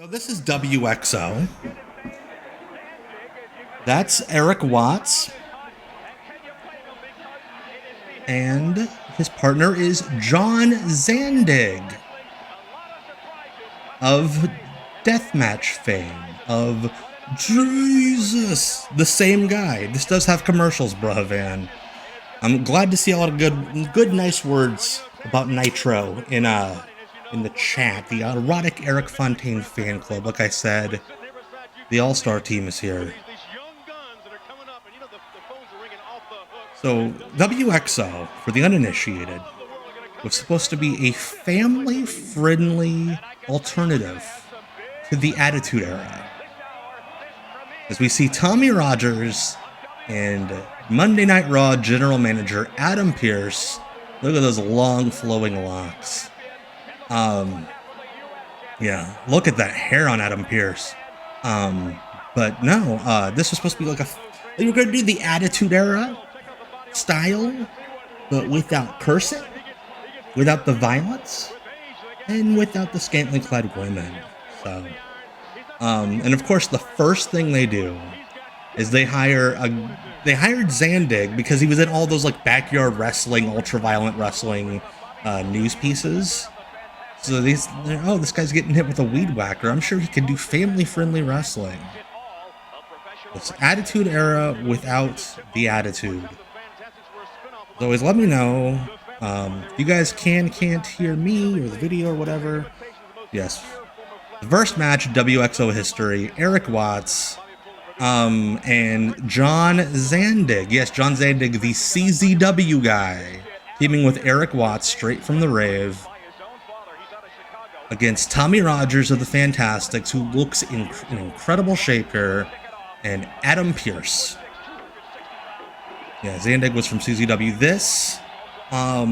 So this is WXO. That's Erik Watts. And his partner is John Zandig of Deathmatch fame, of Jesus, the same guy. This does have commercials, bruh, Van. I'm glad to see a lot of good, nice words about Nitro in the chat. The erotic Eric Fontaine fan club. Like I said, the All-Star team is here. So WXO, for the uninitiated, was supposed to be a family-friendly alternative to the Attitude Era. As we see Tommy Rogers and Monday Night Raw general manager Adam Pearce. Look at those long flowing locks. Yeah, look at that hair on Adam Pearce. But no, this was supposed to be like you were going to do the Attitude Era style, but without cursing, without the violence, and without the scantily clad women. So, and of course, the first thing they do is they hired Zandig because he was in all those like backyard wrestling, ultra-violent wrestling news pieces. So this guy's getting hit with a weed whacker. I'm sure he could do family-friendly wrestling. This Attitude Era without the attitude. As always, let me know if you guys can't hear me or the video or whatever. Yes. The first match, WXO history, Erik Watts and John Zandig. Yes, John Zandig, the CZW guy, teaming with Erik Watts straight from the rave against Tommy Rogers of the Fantastics, who looks in incredible shape here, and Adam Pearce. Yeah, Zandig was from CZW. This I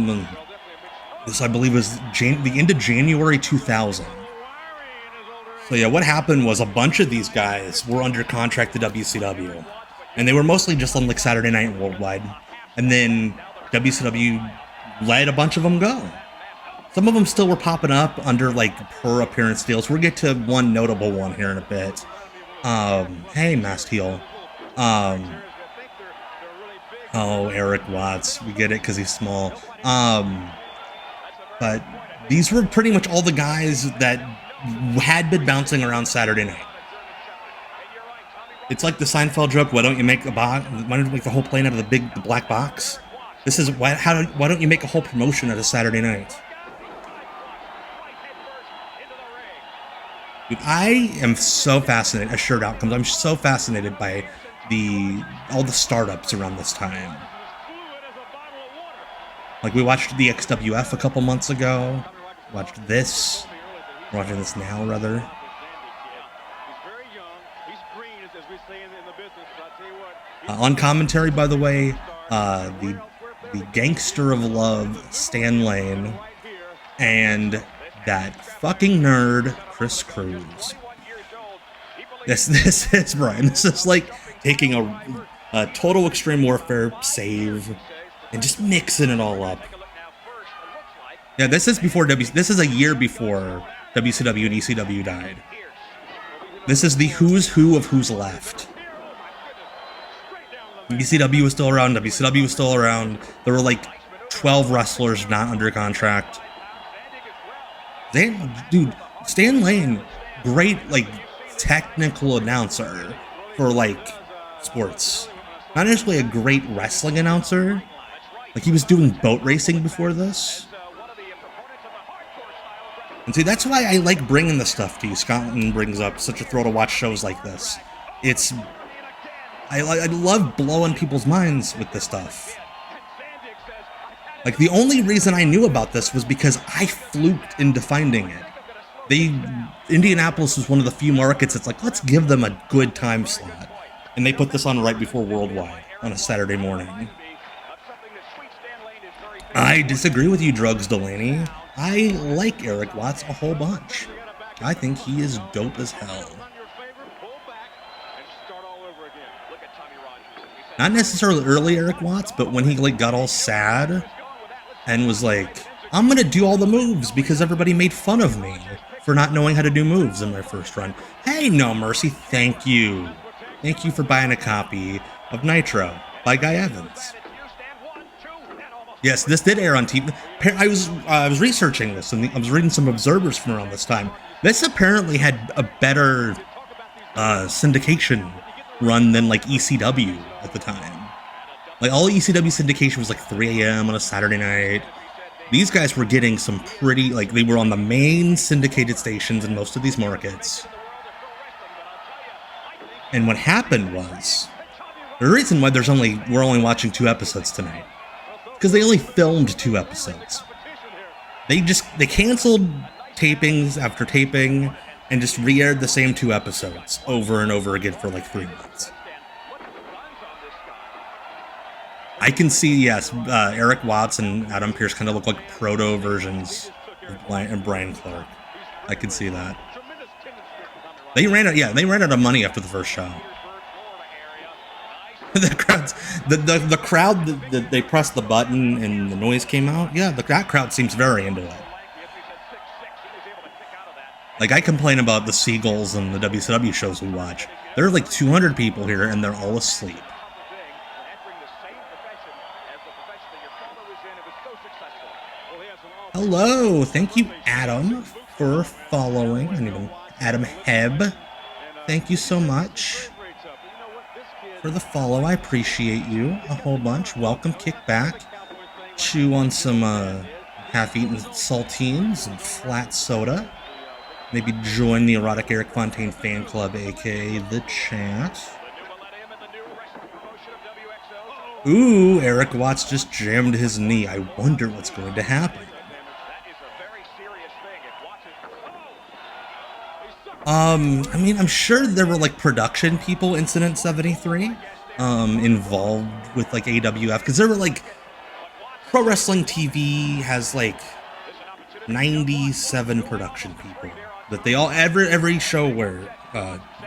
believe was the end of January 2000. So yeah, what happened was a bunch of these guys were under contract to WCW, and they were mostly just on like Saturday Night Worldwide, and then WCW let a bunch of them go. Some of them still were popping up under like per appearance deals. We'll get to one notable one here in a bit. Hey, Masked Heel. Oh, Erik Watts. We get it because he's small. But these were pretty much all the guys that had been bouncing around Saturday night. It's like the Seinfeld joke. Why don't you make why don't you make the whole plane out of the black box? This is why don't you make a whole promotion out of Saturday night? Dude, I am so fascinated. Assured Outcomes. I'm so fascinated by all the startups around this time. Like we watched the XWF a couple months ago. Watched this. We're watching this now, rather. On commentary, by the way, the gangster of love, Stan Lane, and that fucking nerd, Chris Cruz. This is Brian. This is like taking a Total Extreme Warfare save and just mixing it all up. Yeah, this is before this is a year before WCW and ECW died. This is the who's who of who's left. ECW was still around, WCW was still around. There were like 12 wrestlers not under contract. Dude, Stan Lane, great like technical announcer for like sports. Not necessarily a great wrestling announcer. Like he was doing boat racing before this. And see, that's why I like bringing this stuff to you. Scotland brings up such a thrill to watch shows like this. I love blowing people's minds with this stuff. Like the only reason I knew about this was because I fluked into finding it. Indianapolis was one of the few markets that's like, let's give them a good time slot. And they put this on right before Worldwide on a Saturday morning. I disagree with you, Drugs Delaney. I like Erik Watts a whole bunch. I think he is dope as hell. Not necessarily early Erik Watts, but when he like got all sad and was like, I'm gonna do all the moves because everybody made fun of me. for not knowing how to do moves in my first run. Hey, No Mercy, thank you. Thank you for buying a copy of Nitro by Guy Evans. Yes, this did air on TV. I was researching this, and I was reading some observers from around this time. This apparently had a better syndication run than like ECW at the time. Like all ECW syndication was like 3 a.m. on a Saturday night. These guys were getting some pretty, like they were on the main syndicated stations in most of these markets. And what happened was, the reason why we're only watching 2 episodes tonight, because they only filmed 2 episodes. They canceled tapings after taping and just re-aired the same 2 episodes over and over again for like 3 months. I can see, yes, Erik Watts and Adam Pearce kind of look like proto versions of Brian Clark. I can see that. They ran out of money after the first show. The crowd that they pressed the button and the noise came out. Yeah, that crowd seems very into it. Like I complain about the Seagulls and the WCW shows we watch. There are like 200 people here and they're all asleep. Hello, thank you, Adam, for following. And even Adam Heb, thank you so much for the follow. I appreciate you a whole bunch. Welcome, kick back, chew on some half-eaten saltines and flat soda. Maybe join the Erotic Eric Fontaine fan club, aka the chat. Ooh, Erik Watts just jammed his knee. I wonder what's going to happen. I mean, I'm sure there were like production people, Incident 73, involved with like AWF, because there were like Pro Wrestling TV has like 97 production people that they all every show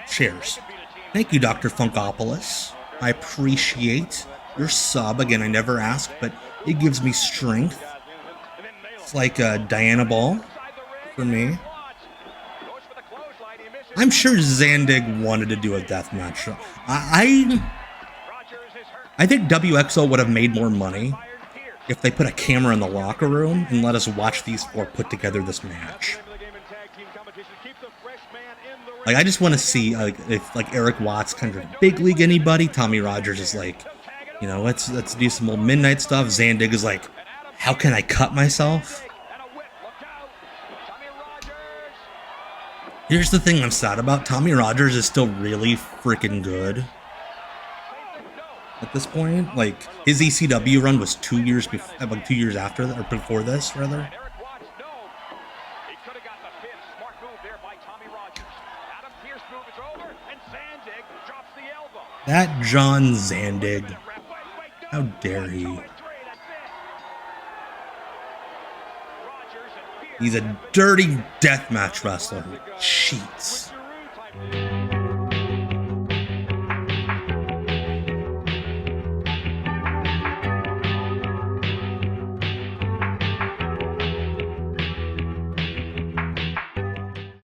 shares. Thank you, Dr. Funkopolis. I appreciate your sub. Again, I never ask, but it gives me strength. It's like Diana Ball for me. I'm sure Zandig wanted to do a deathmatch show. I think WXO would have made more money if they put a camera in the locker room and let us watch these 4 put together this match. Like, I just want to see if like Erik Watts kind of big league anybody. Tommy Rogers is like, you know, let's do some old midnight stuff. Zandig is like, how can I cut myself? Here's the thing I'm sad about. Tommy Rogers is still really freaking good at this point. Like, his ECW run was 2 years before, like 2 years after that, or before this, rather. That John Zandig. How dare he? He's a dirty deathmatch wrestler who cheats.